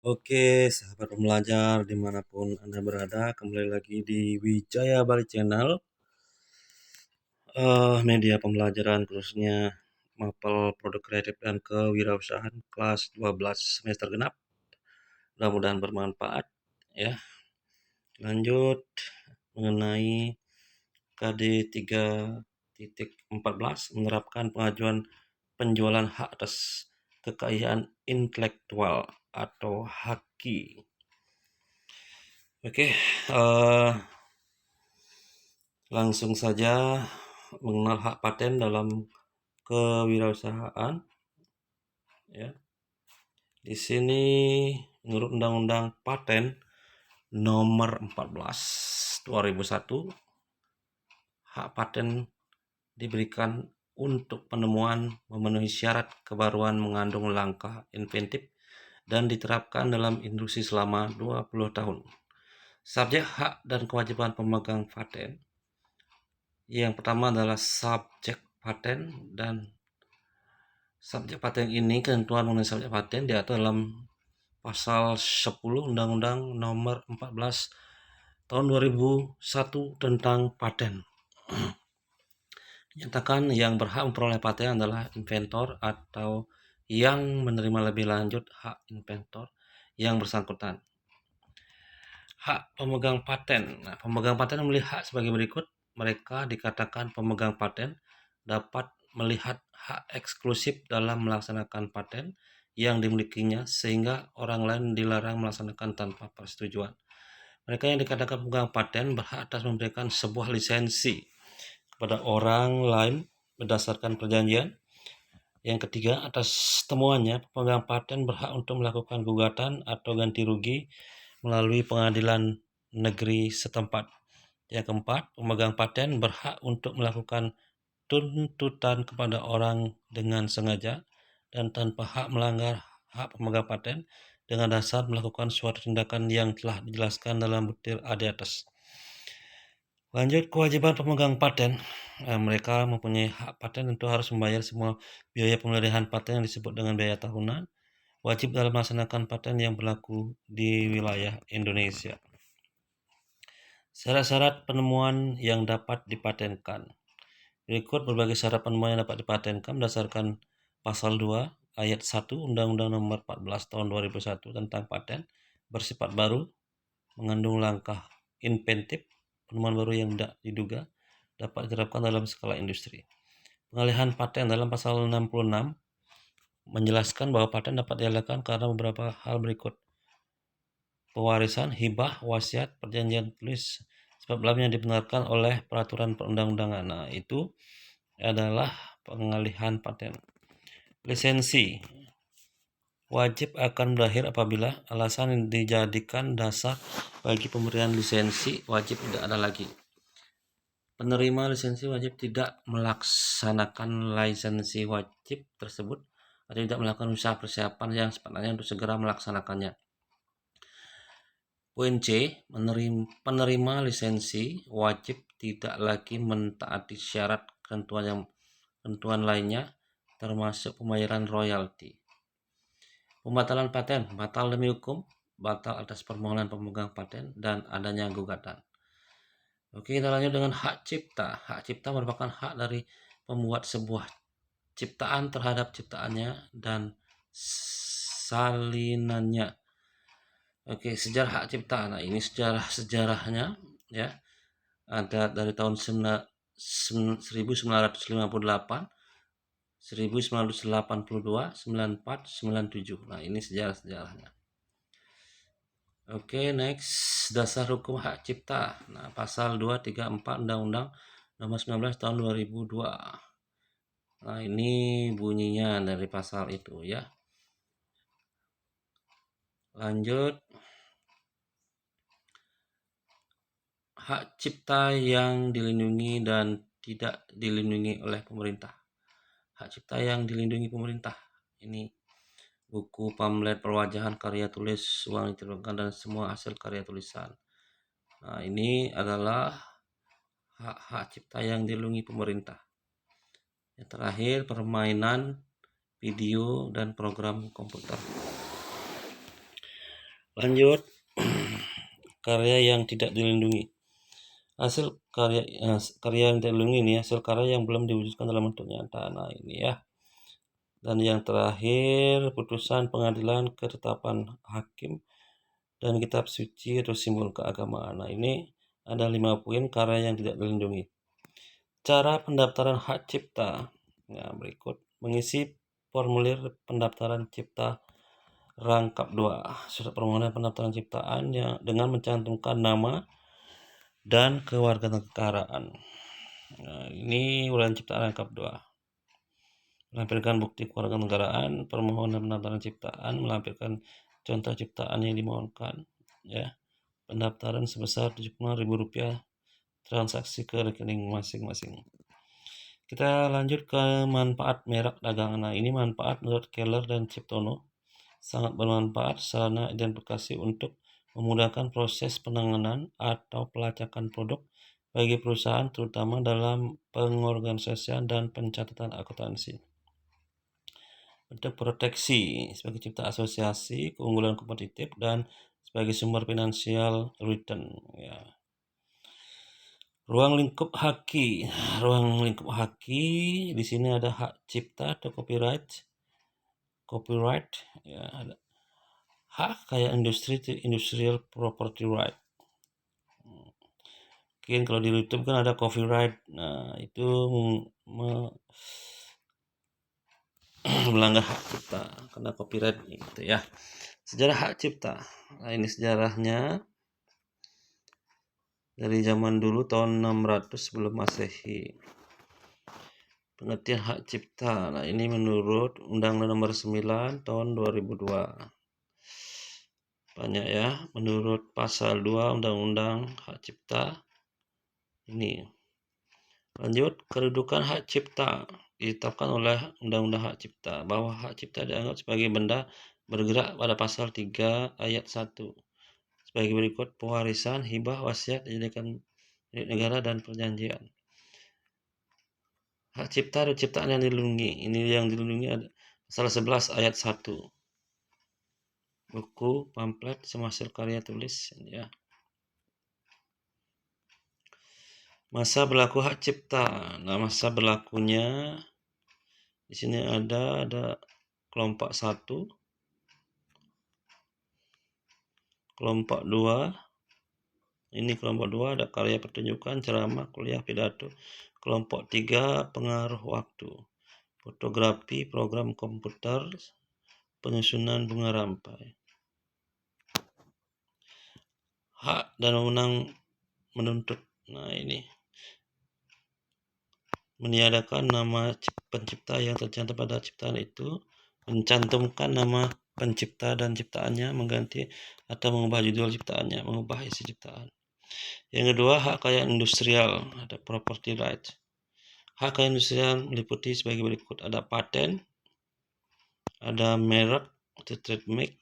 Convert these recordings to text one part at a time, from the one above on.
Oke, sahabat pembelajar dimanapun Anda berada, kembali lagi di Wijaya Bali Channel, media pembelajaran khususnya mapel produk kreatif dan kewirausahaan kelas 12 semester genap. Mudah-mudahan bermanfaat ya. Lanjut mengenai KD 3.14 menerapkan pengajuan penjualan hak atas kekayaan intelektual atau HAKI. Oke, langsung saja mengenal hak paten dalam kewirausahaan. Ya, di sini menurut Undang-Undang Paten Nomor 14 2001, hak paten diberikan untuk penemuan memenuhi syarat kebaruan mengandung langkah inventif dan diterapkan dalam industri selama 20 tahun. Subjek hak dan kewajiban pemegang paten. Yang pertama adalah subjek paten, dan subjek paten ini ketentuan mengenai subjek paten diatur dalam pasal 10 Undang-Undang Nomor 14 Tahun 2001 tentang paten. Nyatakan yang berhak memperoleh paten adalah inventor atau yang menerima lebih lanjut hak inventor yang bersangkutan. Hak pemegang paten. Nah, pemegang paten memiliki hak sebagai berikut. Mereka dikatakan pemegang paten dapat melihat hak eksklusif dalam melaksanakan paten yang dimilikinya sehingga orang lain dilarang melaksanakan tanpa persetujuan. Mereka yang dikatakan pemegang paten berhak atas memberikan sebuah lisensi kepada orang lain berdasarkan perjanjian. Yang ketiga, atas temuannya, pemegang paten berhak untuk melakukan gugatan atau ganti rugi melalui pengadilan negeri setempat. Yang keempat, pemegang paten berhak untuk melakukan tuntutan kepada orang dengan sengaja dan tanpa hak melanggar hak pemegang paten dengan dasar melakukan suatu tindakan yang telah dijelaskan dalam butir A di atas. Lanjut, kewajiban pemegang paten. Mereka mempunyai hak paten tentu harus membayar semua biaya pemeliharaan paten yang disebut dengan biaya tahunan wajib dalam melaksanakan paten yang berlaku di wilayah Indonesia. Syarat-syarat penemuan yang dapat dipatenkan. Berikut berbagai syarat penemuan yang dapat dipatenkan berdasarkan pasal 2 ayat 1 Undang-Undang Nomor 14 Tahun 2001 tentang paten bersifat baru, mengandung langkah inventif, penemuan baru yang tidak diduga, dapat diterapkan dalam skala industri. Pengalihan paten dalam pasal 66 menjelaskan bahwa paten dapat dialihkan karena beberapa hal berikut. Pewarisan, hibah, wasiat, perjanjian tulis, sebab lain yang dibenarkan oleh peraturan perundang-undangan. Nah, itu adalah pengalihan paten. Lisensi wajib akan berakhir apabila alasan yang dijadikan dasar bagi pemberian lisensi wajib tidak ada lagi. Penerima lisensi wajib tidak melaksanakan lisensi wajib tersebut atau tidak melakukan usaha persiapan yang sepatutnya untuk segera melaksanakannya. Poin C, penerima lisensi wajib tidak lagi mentaati syarat ketentuan lainnya termasuk pembayaran royalti. Pembatalan paten, batal demi hukum, batal atas permohonan pemegang paten dan adanya gugatan. Oke, kita lanjut dengan hak cipta. Hak cipta merupakan hak dari pembuat sebuah ciptaan terhadap ciptaannya dan salinannya. Oke, sejarah hak cipta. Nah, ini sejarahnya ya. Ada dari tahun 1958, 1982, 94, 97. Nah, ini sejarahnya. Oke, next, dasar hukum hak cipta. Nah, pasal 234 Undang-Undang Nomor 19 Tahun 2002. Nah, ini bunyinya dari pasal itu ya. Lanjut, hak cipta yang dilindungi dan tidak dilindungi oleh pemerintah. Hak cipta yang dilindungi pemerintah. Ini buku, pamflet, perwajahan, karya tulis, uang diterbitkan dan semua hasil karya tulisan. Nah, ini adalah hak-hak cipta yang dilindungi pemerintah. Yang terakhir, permainan, video, dan program komputer. Lanjut, karya yang tidak dilindungi. Karya yang tidak dilindungi ini hasil karya yang belum diwujudkan dalam bentuk nyata. Nah, ini ya. Dan yang terakhir, putusan pengadilan, ketetapan hakim, dan kitab suci atau simbol keagamaan. Nah, ini ada 5 poin karya yang tidak dilindungi. Cara pendaftaran hak cipta. Nah, berikut mengisi formulir pendaftaran cipta rangkap 2 surat permohonan pendaftaran ciptaan yang dengan mencantumkan nama dan kewarganegaraan. Nah, ini uraian ciptaan rangkap 2. Melampirkan bukti kewarganegaraan, permohonan pendaftaran ciptaan, melampirkan contoh ciptaan yang dimohonkan, ya. Pendaftaran sebesar Rp75.000 transaksi ke rekening masing-masing. Kita lanjut ke manfaat merek dagangan. Nah, ini manfaat menurut Keller dan Ciptono sangat bermanfaat sarana identifikasi untuk memudahkan proses penanganan atau pelacakan produk bagi perusahaan terutama dalam pengorganisasian dan pencatatan akuntansi. Bentuk proteksi sebagai cipta asosiasi, keunggulan kompetitif, dan sebagai sumber finansial return, ya. Ruang lingkup haki di sini ada hak cipta atau copyright, ya. Ada hak kayak industrial property right. Mungkin kalau di YouTube kan ada copyright. Nah, itu melanggar hak cipta karena copyright gitu ya. Sejarah hak cipta. Nah, ini sejarahnya dari zaman dulu tahun 600 sebelum Masehi. Pengertian hak cipta. Nah, ini menurut Undang-Undang Nomor 9 tahun 2002. Banyak ya, menurut pasal 2 Undang-Undang Hak Cipta. Ini. Lanjut, kedudukan hak cipta ditetapkan oleh Undang-Undang Hak Cipta bahwa hak cipta dianggap sebagai benda bergerak pada pasal 3 ayat 1. Sebagai berikut: pewarisan, hibah, wasiat dijadikan milik negara dan perjanjian. Hak cipta dan ciptaan yang dilindungi. Ini yang dilindungi ada pasal 11 ayat 1. Buku, pamflet, semua hasil karya tulis, ya. Masa berlaku hak cipta. Nah, masa berlakunya di sini ada kelompok 1, kelompok 2. Ini kelompok 2 ada karya pertunjukan, ceramah, kuliah, pidato. Kelompok 3 pengaruh waktu, fotografi, program komputer, penyusunan bunga rampai. Hak dan wewenang menuntut. Nah, ini meniadakan nama pencipta yang tercantum pada ciptaan itu, mencantumkan nama pencipta dan ciptaannya, mengganti atau mengubah judul ciptaannya, mengubah isi ciptaan. Yang kedua, hak kekayaan industrial, ada property right. Hak kekayaan industrial meliputi sebagai berikut: ada paten, ada merek atau trademark,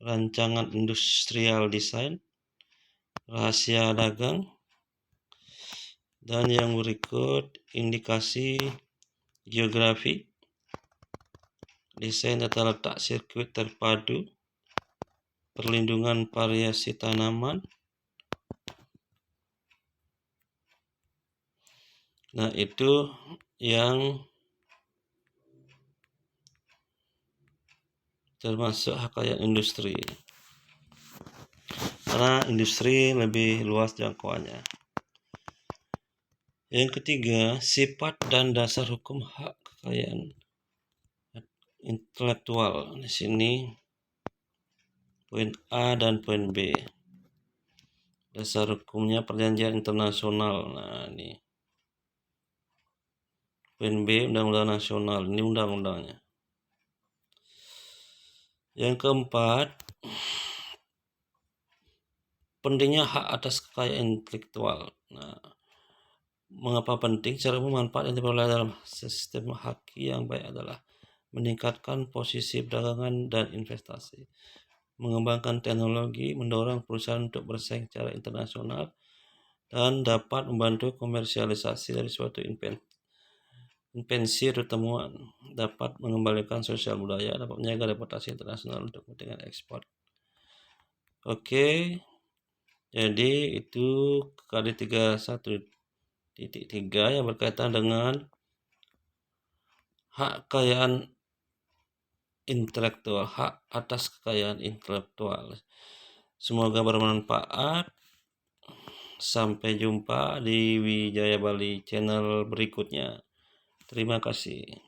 rancangan industrial design, rahasia dagang, dan yang berikut indikasi geografi, desain tata letak sirkuit terpadu, perlindungan variasi tanaman. Nah, itu yang termasuk hak kekayaan industri. Karena industri lebih luas jangkauannya. Yang ketiga, sifat dan dasar hukum hak kekayaan intelektual. Di sini poin A dan poin B. Dasar hukumnya perjanjian internasional. Nah, ini poin B undang-undang nasional. Ini undang-undangnya. Yang keempat, pentingnya hak atas kekayaan intelektual. Nah, mengapa penting? Secara umum manfaat yang diperoleh dalam sistem haki yang baik adalah meningkatkan posisi perdagangan dan investasi, mengembangkan teknologi, mendorong perusahaan untuk bersaing secara internasional, dan dapat membantu komersialisasi dari suatu invensi atau temuan, dapat mengembalikan sosial budaya, dapat menjaga reputasi internasional untuk kepentingan ekspor. Oke, jadi itu KD 31.3 yang berkaitan dengan hak kekayaan intelektual, hak atas kekayaan intelektual. Semoga bermanfaat. Sampai jumpa di Wijaya Bali channel berikutnya. Terima kasih.